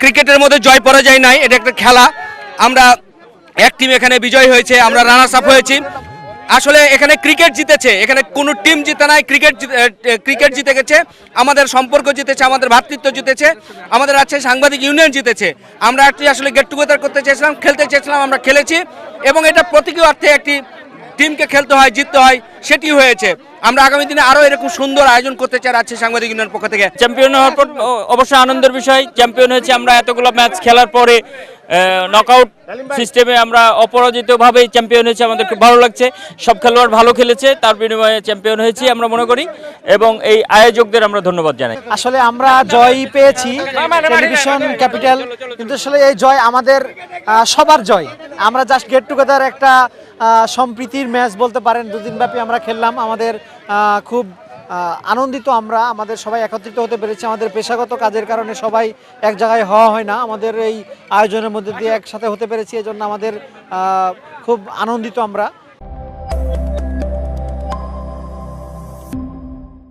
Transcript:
ক্রিকেটের মধ্যে জয় পরাজয় নাই, এটা একটা খেলা। আমরা এক টিম এখানে বিজয় হয়েছে, আমরা রানার্স আপ হয়েছি। আসলে এখানে ক্রিকেট জিতেছে, এখানে কোনো টিম জিতে নাই, ক্রিকেট জিতে গেছে, আমাদের সম্পর্ক জিতেছে, আমাদের ভ্রাতৃত্ব জিতেছে, আমাদের আছে সাংবাদিক ইউনিয়ন জিতেছে। আমরা একটি আসলে গেট টুগেদার করতে চেয়েছিলাম, খেলতে চেয়েছিলাম, আমরা খেলেছি এবং এটা প্রতীকী অর্থে একটি টিমকে খেলতে হয়, জিততে হয়, সেটি হয়েছে। আমরা আগামী দিনে আরো এরকম সুন্দর আয়োজন করতে চাই রাজশাহী সাংবাদিক ইউনিয়নের পক্ষ থেকে। চ্যাম্পিয়ন হওয়ার পর অবশ্যই আনন্দের বিষয়, চ্যাম্পিয়ন হয়েছে আমরা এতগুলো ম্যাচ খেলার পরে, নকআউট সিস্টেমে আমরা অপরাজিতভাবেই চ্যাম্পিয়ন হয়েছে, আমাদের খুব ভালো লাগছে। সব খেলোয়াড় ভালো খেলেছে, তার বিনিময়ে চ্যাম্পিয়ন হয়েছি আমরা মনে করি, এবং এই আয়োজকদের আমরা ধন্যবাদ জানাই। আসলে আমরা জয় পেয়েছি টেলিভিশন ক্যাপিটাল, কিন্তু আসলে এই জয় আমাদের সবার জয়। আমরা জাস্ট গেট টুগেদার একটা সম্প্রীতির ম্যাচ বলতে পারেন, দুদিন ব্যাপী আমরা খেললাম। আমাদের খুব আনন্দিত আমরা, আমাদের সবাই একত্রিত হতে পেরেছি। আমাদের পেশাগত কাজের কারণে সবাই এক জায়গায় হওয়া হয় না, আমাদের এই আয়োজনের মধ্যে দিয়ে একসাথে হতে পেরেছি, এজন্য আমাদের খুব আনন্দিত আমরা।